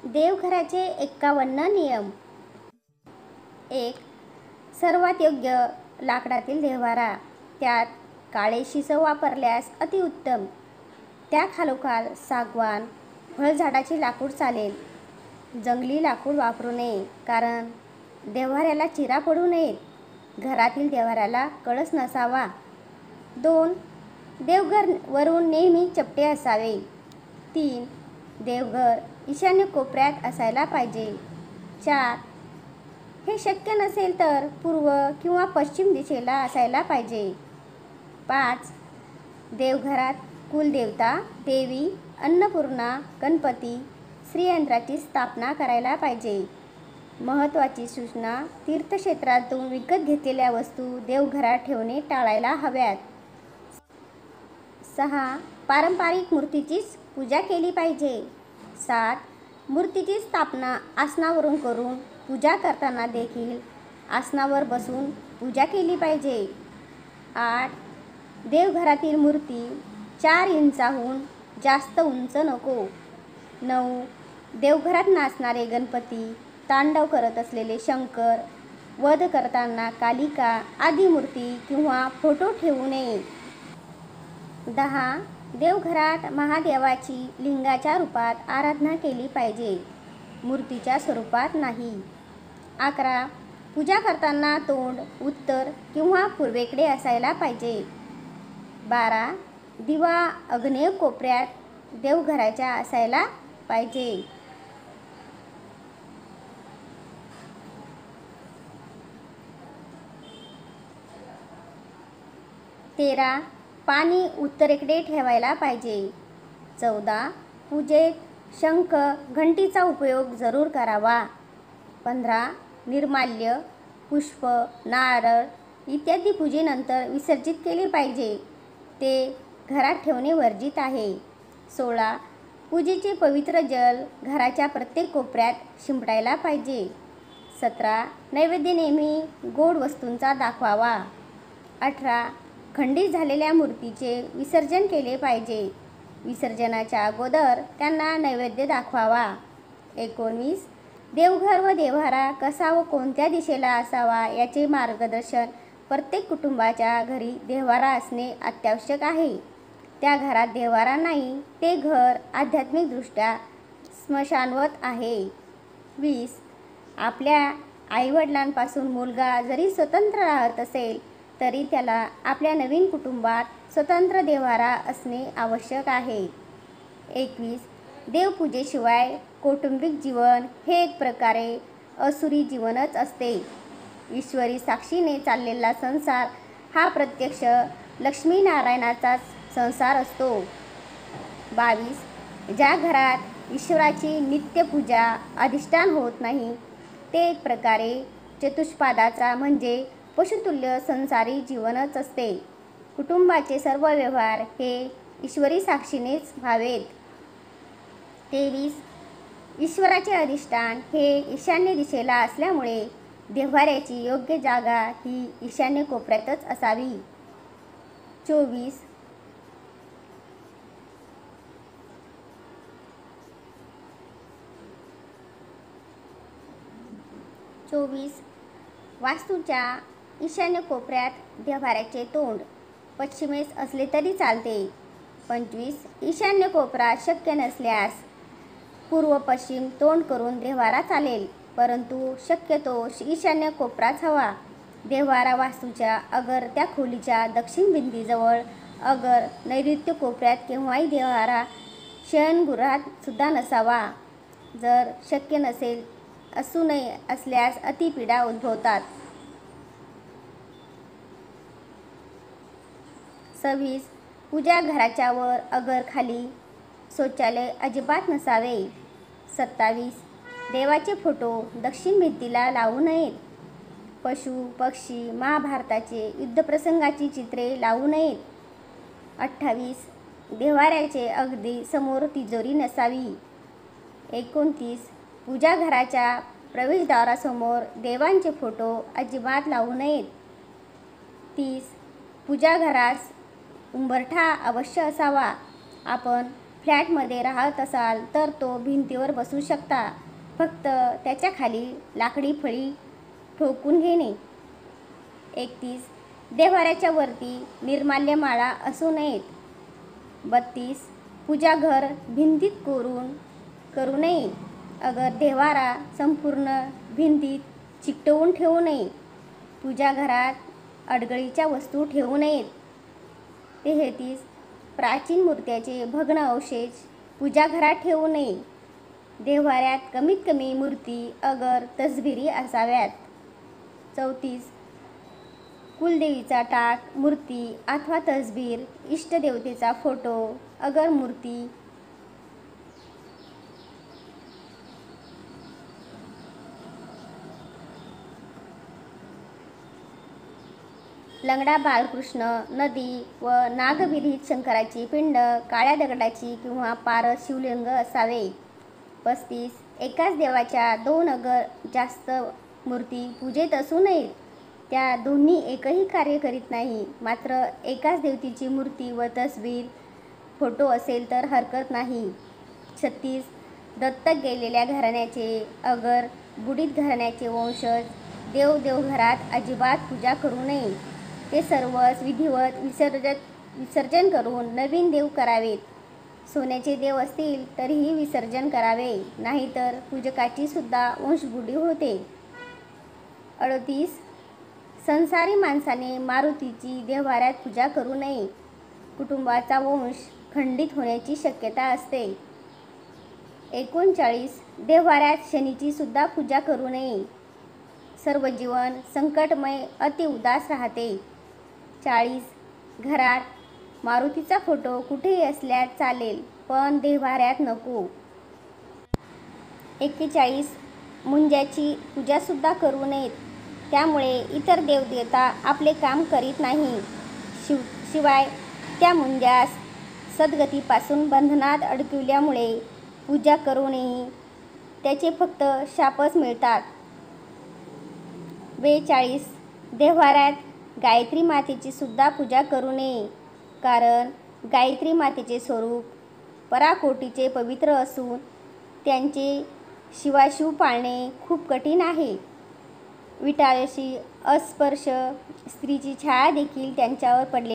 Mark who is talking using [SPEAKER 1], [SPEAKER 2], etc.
[SPEAKER 1] देवघराचे 51 नियम. 1. सर्वात योग्य लाकडातील देव्हारा. त्यात काळे शिसव वापरल्यास अतिउत्तम. त्याखालोखाल सागवान, फळझाडाचे लाकूड चालेल. जंगली लाकूड वापरू नये, कारण देव्हाऱ्याला चिरा पडू नयेत. घरातील देव्हाऱ्याला कळस नसावा. 2. देवघर वरून नेहमी चपटे असावे. 3. देवघर ईशान्य कोपऱ्यात असायला पाहिजे. 4. हे शक्य नसेल तर पूर्व किंवा पश्चिम दिशेला असायला पाहिजे. 5. देवघरात कुलदेवता, देवी, अन्नपूर्णा, गणपती, श्रीयंत्राची स्थापना करायला पाहिजे. महत्त्वाची सूचना: तीर्थक्षेत्रातून विकत घेतलेल्या वस्तू देवघरात ठेवणे टाळायला हव्यात. 6. पारंपरिक मूर्तीचीच पूजा केली पाहिजे. 7. मूर्तीची स्थापना आसनावरून करून पूजा करताना देखील आसनावर बसून पूजा केली पाहिजे. 8. देवघरातील मूर्ती 4 इंचाहून जास्त उंच नको. 9. देवघरात नाचणारे गणपती, तांडव करत असलेले शंकर, वध करताना कालिका आदी मूर्ती किंवा फोटो ठेवू नये. 10. देवघरात महादेवाची लिंगाच्या रूपात आराधना केली पाहिजे, मूर्तीच्या स्वरूपात नाही. 11. पूजा करताना तोंड उत्तर किंवा पूर्वेकडे असायला पाहिजे. 12. दिवा आग्नेय कोपऱ्यात देवघराच्या असायला पाहिजे. 13. पाणी उत्तरेकडे ठेवायला पाहिजे. 14. पूजेत शंख, घंटीचा उपयोग जरूर करावा. 15. निर्माल्य, पुष्प, नारळ इत्यादी पूजेनंतर विसर्जित केले पाहिजे. ते घरात ठेवणे वर्जित आहे. 16. पूजेचे पवित्र जल घराच्या प्रत्येक कोपऱ्यात शिंपडायला पाहिजे. 17. नैवेद्य नेहमी गोड वस्तूंचा दाखवावा. 18. खंडित झालेल्या मूर्तीचे विसर्जन केले पाहिजे. विसर्जनाच्या अगोदर त्यांना नैवेद्य दाखवावा. 19. देवघर व देव्हारा कसा व कोणत्या दिशेला असावा याचे मार्गदर्शन प्रत्येक कुटुंबाच्या घरी देव्हारा असणे अत्यावश्यक आहे. त्या घरात देव्हारा नाही ते घर आध्यात्मिकदृष्ट्या स्मशानवत आहे. 20. आपल्या आईवडिलांपासून मुलगा जरी स्वतंत्र राहत असेल तरी त्याला आपल्या नवीन कुटुंबात स्वतंत्र देव्हारा असणे आवश्यक आहे. 21. देवपूजेशिवाय कौटुंबिक जीवन हे एक प्रकारे असुरी जीवनच असते. ईश्वरी साक्षीने चाललेला संसार हा प्रत्यक्ष लक्ष्मीनारायणाचाच संसार असतो. 22. ज्या घरात ईश्वराची नित्यपूजा अधिष्ठान होत नाही ते एक प्रकारे चतुष्पादाचा म्हणजे पशुतुल्य संसारी जीवनच असते. कुटुंबाचे सर्व व्यवहार हे ईश्वरी साक्षीनेच व्हावेत. 23. ईश्वराचे अधिष्ठान हे ईशान्य दिशेला असल्यामुळे देव्हाऱ्याची योग्य जागा ही ईशान्य कोपऱ्यातच असावी. 24. वास्तूच्या ईशान्य कोपऱ्यात देव्हाऱ्याचे तोंड पश्चिमेस असले तरी चालते. 25. ईशान्य कोपरा शक्य नसल्यास पूर्व पश्चिम तोंड करून देव्हारा चालेल, परंतु शक्यतो ईशान्य कोपराच हवा. देव्हारा वास्तूच्या अगर त्या खोलीच्या दक्षिण भिंतीजवळ, अगर नैऋत्य कोपऱ्यात केव्हाही देव्हारा शयनगृहात सुद्धा नसावा. जर शक्य नसेल असू नये असल्यास अतिपीडा उद्भवतात. 26. पूजा घराच्या वर अगर खाली शौचालय अजिबात नसावे. 27. देवाचे फोटो दक्षिण भिंतीला लावू नयेत. पशु पक्षी, महाभारताचे युद्धप्रसंगाची चित्रे लावू नयेत. 28. देव्हाऱ्याचे अगदी समोर तिजोरी नसावी. 29. पूजा घराच्या प्रवेशद्वारासमोर देवांचे फोटो अजिबात लावू नयेत. 30. पूजा घरास उंबरठा अवश्य असावा. आपण फ्लॅटमध्ये राहत असाल तर तो भिंतीवर बसू शकता, फक्त त्याच्या खाली लाकडी फळी ठोकून घेणे. 31. देव्हाऱ्याच्या वरती निर्माल्यमाळा असू नयेत. 32. पूजाघर भिंतीत करू नये. अगर देव्हारा संपूर्ण भिंतीत चिकटवून ठेवू नये. पूजाघरात अडगळीच्या वस्तू ठेवू नयेत. 33. प्राचीन मूर्त्याचे भग्न अवशेष पूजाघरात ठेवू नये. देव्हाऱ्यात कमीत कमी मूर्ती अगर तसबिरी असाव्यात. 34. कुलदेवीचा टाक, मूर्ती अथवा तसबीर, इष्टदेवतेचा फोटो अगर मूर्ती, लंगडा बाळकृष्ण, नदी व नागविरहित शंकराची पिंड, काळ्या दगडाची किंवा पारस शिवलिंग असावे. 35. एकाच देवाच्या 2 अगर जास्त मूर्ती पूजेत असू नयेत. त्या दोन्ही एकही कार्य करीत नाही. मात्र एकाच देवतेची मूर्ती व तसबीर, फोटो असेल तर हरकत नाही. 36. दत्तक गेलेल्या घराण्याचे अगर बुडीत घराण्याचे वंशज देवघरात अजिबात पूजा करू नये. ते सर्वच विधिवत विसर्जन करून नवीन देव करावेत. सोन्याचे देव असतील तरीही विसर्जन करावे, नाहीतर पूजकाची सुद्धा वंशबुडी होते. 38. संसारी माणसाने मारुतीची देव्हाऱ्यात पूजा करू नये. कुटुंबाचा वंश खंडित होण्याची शक्यता असते. 39. देव्हाऱ्यात शनीची सुद्धा पूजा करू नये. सर्व जीवन संकटमय अति उदास राहते. 40. घरात मारुतीचा फोटो कुठेही असल्यास चालेल, पण देव्हाऱ्यात नको. 41. मुंज्याची पूजासुद्धा करू नयेत. त्यामुळे इतर देवदेवता आपले काम करीत नाही. शिवाय त्या मुंज्यास सद्गतीपासून बंधनात अडकविल्यामुळे पूजा करूनही त्याचे फक्त शापच मिळतात. 42. देव्हाऱ्यात गायत्री मातेची सुद्धा पूजा करू नये. कारण गायत्री मातेचे स्वरूप पराकोटीचे पवित्र असून त्यांचे शिवाशिव पाळणे खूप कठीण आहे. विटाळशी अस्पर्श स्त्रीची छाया देखील त्यांच्यावर पडली